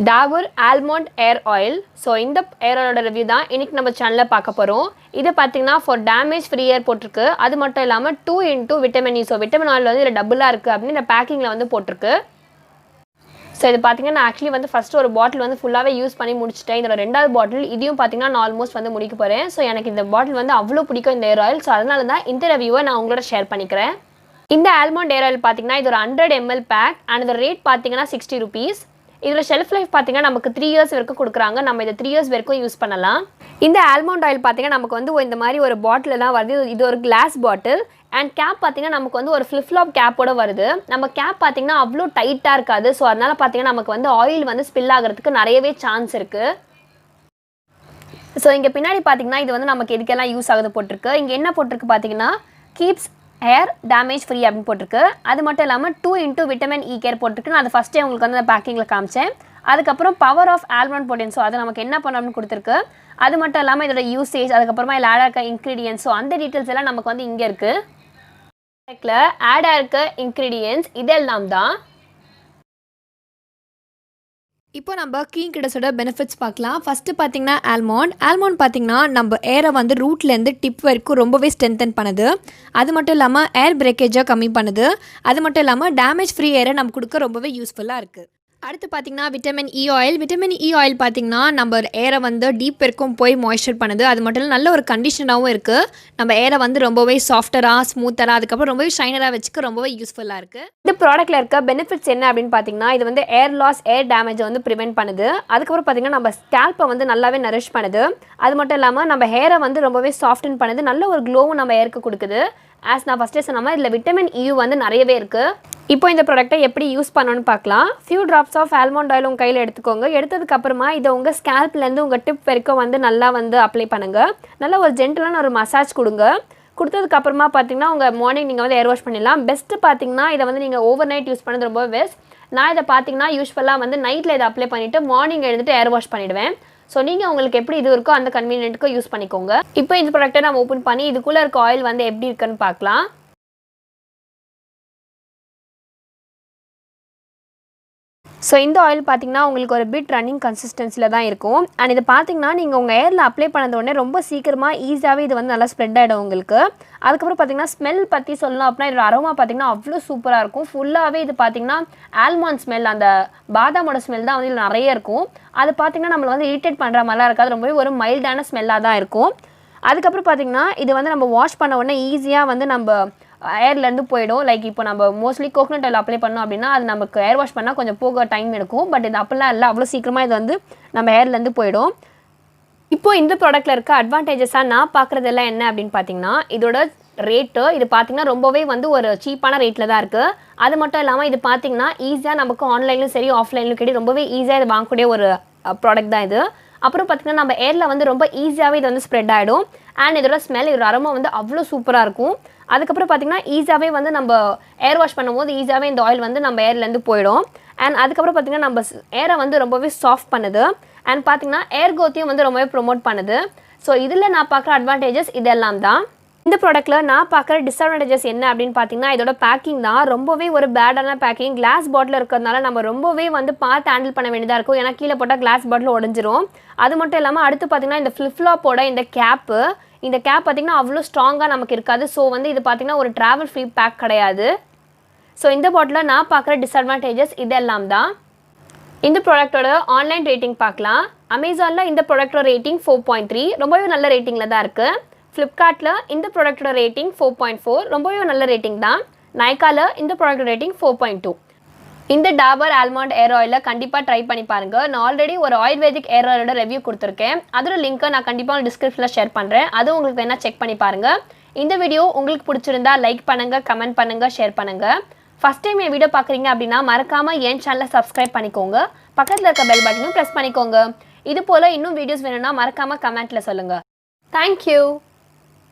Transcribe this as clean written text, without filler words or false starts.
Dabur Almond Hair Oil. So இந்த hair oil review தான் இன்னைக்கு நம்ம சேனல்ல பார்க்க போறோம். இது பாத்தீங்கன்னா for damage free hair போட்டுருக்கு. அது மட்டும் இல்லாம 2 vitamin E. So vitamin oil வந்து இதுல டபுளா இருக்கு அப்படி இந்த பேக்கிங்ல வந்து போட்டுருக்கு. So இது பாத்தீங்கன்னா நான் actually வந்து first ஒரு பாட்டில் வந்து ஃபுல்லாவே யூஸ் பண்ணி முடிச்சிட்டேன். இதோட ரெண்டாவது பாட்டில் இதையும் பாத்தீங்கன்னா நான் ஆல்மோஸ்ட் வந்து முடிக்க போறேன். So எனக்கு இந்த பாட்டில் வந்து அவ்வளவு பிடிக்கும் இந்த hair oil. So அதனால தான் இந்த ரிவ்யூவை நான் உங்களோட ஷேர் பண்ணிக்கிறேன். இந்த ஆல்மண்ட் hair oil பாத்தீங்கன்னா இது ஒரு 100 ml pack and the rate பாத்தீங்கன்னா 60 rupees. இதோட ஷெல்ஃப் லைஃப் பாத்தீங்கன்னா நமக்கு 3 இயர்ஸ் வரைக்கும் கொடுக்குறாங்க. நம்ம இத 3 இயர்ஸ் வரைக்கும் யூஸ் பண்ணலாம். இந்த ஆல்மண்ட் ஆயில் பாத்தீங்கன்னா நமக்கு வந்து இந்த மாதிரி ஒரு பாட்டில்ல தான் வருது. இது ஒரு கிளாஸ் பாட்டில் and கேப் பாத்தீங்கன்னா நமக்கு வந்து ஒரு flip flop கேப்போட வருது. நம்ம கேப் பாத்தீங்கன்னா அவ்ளோ டைட்டா இருக்காது. சோ அதனால பாத்தீங்கன்னா நமக்கு வந்து ஆயில் வந்து ஸ்பில் ஆகிறதுக்கு நிறையவே சான்ஸ் இருக்கு. சோ இங்க பின்னாடி பாத்தீங்கன்னா இது வந்து நமக்கு எதுக்கெல்லாம் யூஸ் ஆகுது போட்டுருக்கு. இங்க என்ன போட்டுருக்கு பாத்தீங்கன்னா keeps hair damage free அப்படினு போட்டுருக்கு. அது மட்டும் இல்லாம 2 vitamin E care போட்டுருக்கு. நான் அது ஃபர்ஸ்ட் டே உங்களுக்கு வந்து அந்த பேக்கிங்ல காமிச்சேன். அதுக்கு அப்புறம் power of almond protein. So அது நமக்கு என்ன பண்ணனும்னு கொடுத்திருக்கு. அது மட்டும் இல்லாம இதோட யூசேஜ் அதுக்கு அப்புறமா இதுல ஆட் ஆக இன்கிரிடியன்ட்ஸ் சோ அந்த டீடைல்ஸ் எல்லாம் நமக்கு வந்து இங்க இருக்கு. ப்ராடக்ட்ல ஆட் ஆக இன்கிரிடியன்ட்ஸ் இதெல்லாம் தான். இப்போ நம்ம கீங் கிடஸோட பெனிஃபிட்ஸ் பார்க்கலாம். ஃபஸ்ட்டு பார்த்தீங்கன்னா ஆல்மண்ட் பார்த்தீங்கன்னா நம்ம ஏரை வந்து ரூட்லேருந்து டிப் வரைக்கும் ரொம்பவே ஸ்ட்ரென்தன் பண்ணுது. அது மட்டும் இல்லாமல் ஏர் பிரேக்கேஜை கம்மி பண்ணுது. அது மட்டும் இல்லாமல் டேமேஜ் ஃப்ரீ ஏரை நம்ம கொடுக்க ரொம்பவே யூஸ்ஃபுல்லாக இருக்குது. அடுத்து பார்த்தீங்கன்னா விட்டமின் இ ஆயில் பார்த்தீங்கன்னா நம்ம ஏரை வந்து டீப் வரைக்கும் போய் மாய்ஸ்சர் பண்ணுது. அது மட்டும் இல்லை நல்ல ஒரு கண்டிஷனாகவும் இருக்குது. நம்ம ஏரை வந்து ரொம்பவே சாஃப்டராக ஸ்மூத்தராக அதுக்கப்புறம் ரொம்பவே ஷைனராக வச்சுக்க ரொம்பவே யூஸ்ஃபுல்லாக இருக்குது. இந்த ப்ராடக்ட்டில் இருக்க பெனிஃபிட்ஸ் என்ன அப்படின்னு பார்த்தீங்கன்னா இது வந்து ஏர் லாஸ் ஏர் டேமேஜை வந்து ப்ரிவென்ட் பண்ணுது. அதுக்கப்புறம் பார்த்தீங்கன்னா நம்ம ஸ்கேல்ப்பை வந்து நல்லாவே நரிஷ் பண்ணுது. அது மட்டும் இல்லாமல் நம்ம ஹேரை வந்து ரொம்பவே சாஃப்டன் பண்ணுது. நல்ல ஒரு க்ளோவும் நம்ம ஏருக்கு கொடுக்குது. ஆஸ் நான் ஃபஸ்ட்டே சொன்ன மாதிரி இதில் விட்டமின் இ வந்து நிறையவே இருக்குது. இப்போ இந்த ப்ராடக்ட்டை எப்படி யூஸ் பண்ணணும்னு பார்க்கலாம். Few drops of almond oil உங்கள் கையில் எடுத்துக்கோங்க. எடுத்ததுக்கப்புறமா இதை உங்கள் ஸ்கேல்ப்லேருந்து உங்கள் டிப் வரைக்கும் வந்து நல்லா வந்து அப்ளை பண்ணுங்கள். நல்லா ஒரு ஜென்டலான ஒரு மசாஜ் கொடுங்க. கொடுத்ததுக்கப்புறமா பார்த்தீங்கன்னா உங்கள் மார்னிங் நீங்கள் வந்து ஏர் வாஷ் பண்ணிடலாம். பெஸ்ட்டு பார்த்தீங்கன்னா இதை வந்து நீங்கள் ஓவர் நைட் யூஸ் பண்ணது ரொம்ப பெஸ்ட். நான் இதை பார்த்தீங்கன்னா யூஸ்வலாக வந்து நைட்டில் இதை அப்ளை பண்ணிவிட்டு மார்னிங் எழுந்துட்டு ஏர் வாஷ் பண்ணிவிடுவேன். ஸோ நீங்கள் உங்களுக்கு எப்படி இது இருக்கோ அந்த கன்வீனியன்ட்டுக்கு யூஸ் பண்ணிக்கோங்க. இப்போ இந்த ப்ராடக்ட்டை நம்ம ஓப்பன் பண்ணி இதுக்குள்ளே இருக்க ஆயில் வந்து எப்படி இருக்குன்னு பார்க்கலாம். ஸோ இந்த ஆயில் பார்த்தீங்கன்னா உங்களுக்கு ஒரு பிட் ரன்னிங் கன்சிஸ்டன்சியில் தான் இருக்கும். அண்ட் இது பார்த்தீங்கன்னா நீங்கள் உங்கள் ஏரில் அப்ளை பண்ணது உடனே ரொம்ப சீக்கிரமாக ஈஸியாகவே இது வந்து நல்லா ஸ்ப்ரெட் ஆகிடும் உங்களுக்கு. அதுக்கப்புறம் பார்த்தீங்கன்னா ஸ்மெல் பற்றி சொல்லணும் அப்படின்னா இதோட அரோமா பார்த்தீங்கன்னா அவ்வளோ சூப்பராக இருக்கும். ஃபுல்லாகவே இது பார்த்தீங்கன்னா ஆல்மண்ட் ஸ்மெல் அந்த பாதாமோட ஸ்மெல் தான் வந்து இதில் நிறைய இருக்கும். அது பார்த்தீங்கன்னா நம்மளை வந்து இரிட்டேட் பண்ணுற மாதிரிலாம் இருக்காது. ரொம்பவே ஒரு மைல்டான ஸ்மெல்லாக தான் இருக்கும். அதுக்கப்புறம் பார்த்தீங்கன்னா இது வந்து நம்ம வாஷ் பண்ண உடனே ஈஸியாக வந்து நம்ம ஏர்லேருந்து போயிடும். லைக் இப்போ நம்ம மோஸ்ட்லி கோகனட் ஆயில் அப்ளை பண்ணோம் அப்படின்னா அது நமக்கு ஏர் வாஷ் பண்ணால் கொஞ்சம் போக டைம் எடுக்கும். பட் இது அப்படிலாம் இல்லை, அவ்வளோ சீக்கிரமாக இது வந்து நம்ம ஏர்லேருந்து போயிடும். இப்போ இந்த ப்ராடக்ட்டில் இருக்க அட்வான்டேஜஸாக நான் பார்க்குறதெல்லாம் என்ன அப்படின்னு பார்த்தீங்கன்னா இதோட ரேட்டு இது பார்த்தீங்கன்னா ரொம்பவே வந்து ஒரு சீப்பான ரேட்டில் தான் இருக்குது. அது மட்டும் இல்லாமல் இது பார்த்தீங்கன்னா ஈஸியாக நமக்கு ஆன்லைன்லையும் சரி ஆஃப்லைன்லையும் கிடையாது. ரொம்பவே ஈஸியாக இது வாங்கக்கூடிய ஒரு ப்ராடக்ட் தான் இது. அப்புறம் பார்த்திங்கன்னா நம்ம ஏரில் வந்து ரொம்ப ஈஸியாகவே இது வந்து ஸ்ப்ரெட் ஆகிடும். அண்ட் இதோட ஸ்மெல் இதோட அரோமா வந்து அவ்வளோ சூப்பராக இருக்கும். அதுக்கப்புறம் பார்த்திங்கன்னா ஈஸியாகவே வந்து நம்ம ஏர் வாஷ் பண்ணும்போது ஈஸியாகவே இந்த ஆயில் வந்து நம்ம ஏர்லேருந்து போயிடும். அண்ட் அதுக்கப்புறம் பார்த்திங்கன்னா நம்ம ஏரை வந்து ரொம்பவே சாஃப்ட் பண்ணுது. அண்ட் பார்த்திங்கன்னா ஏர் க்ரோத்தையும் வந்து ரொம்பவே ப்ரொமோட் பண்ணுது. ஸோ இதில் நான் பார்க்குற அட்வான்டேஜஸ் இதெல்லாம் தான். இந்த ப்ராடக்ட்டில் நான் பார்க்குற டிஸ்அட்வான்டேஜஸ் என்ன அப்படின்னு பார்த்தீங்கன்னா இதோட பேக்கிங் தான். ரொம்பவே ஒரு பேடான பேக்கிங். கிளாஸ் பாட்டில் இருக்கிறதுனால நம்ம ரொம்பவே வந்து பார்த்து ஹேண்டில் பண்ண வேண்டியதாக இருக்கும். ஏன்னா கீழே போட்டால் கிளாஸ் பாட்டில் உடஞ்சிரும். அது மட்டும் இல்லாமல் அடுத்து பார்த்திங்கன்னா இந்த ஃப்ளிப் ஃப்ளாப்போட இந்த கேப் பார்த்திங்கன்னா அவ்வளோ ஸ்ட்ராங்காக நமக்கு இருக்காது. ஸோ வந்து இது பார்த்திங்கன்னா ஒரு ட்ராவல் ஃப்ரீ பேக் கிடையாது. ஸோ இந்த பாட்டில் நான் பார்க்குற டிஸ்அட்வான்டேஜஸ் இதெல்லாம் தான். இந்த ப்ராடக்ட்டோட ஆன்லைன் ரேட்டிங் பார்க்கலாம். அமேசானில் இந்த ப்ராடக்ட்டோட ரேட்டிங் 4.3 ரொம்பவே நல்ல ரேட்டிங்கில் தான் இருக்குது. ஃப்ளிப்கார்ட்டில் இந்த ப்ராடக்ட்டோட ரேட்டிங் 4.4 ரொம்பவே நல்ல ரேட்டிங் தான். நைக்காவில் இந்த ப்ராடக்ட் ரேட்டிங் 4.2. இந்த டாபர் ஆல்மண்ட் ஏர் ஆயிலில் கண்டிப்பாக ட்ரை பண்ணி பாருங்கள். நான் ஆல்ரெடி ஒரு ஆயுர்வேதிக் ஏர் ஆயிலோட ரிவ்யூ கொடுத்துருக்கேன். அதோட லிங்க்கை நான் கண்டிப்பாக டிஸ்கிரிப்ஷனில் ஷேர் பண்ணுறேன். அதுவும் உங்களுக்கு வேணால் செக் பண்ணி பாருங்கள். இந்த வீடியோ உங்களுக்கு பிடிச்சிருந்தா லைக் பண்ணுங்கள், கமெண்ட் பண்ணுங்கள், ஷேர் பண்ணுங்கள். ஃபஸ்ட் டைம் என் வீடியோ பார்க்குறீங்க அப்படின்னா மறக்காமல் என் சேனலை சப்ஸ்கிரைப் பண்ணிக்கோங்க. பக்கத்தில் இருக்க பெல் பட்டனும் ப்ரெஸ் பண்ணிக்கோங்க. இது போல் இன்னும் வீடியோஸ் வேணும்னா மறக்காமல் கமெண்ட்டில் சொல்லுங்கள். தேங்க்யூ.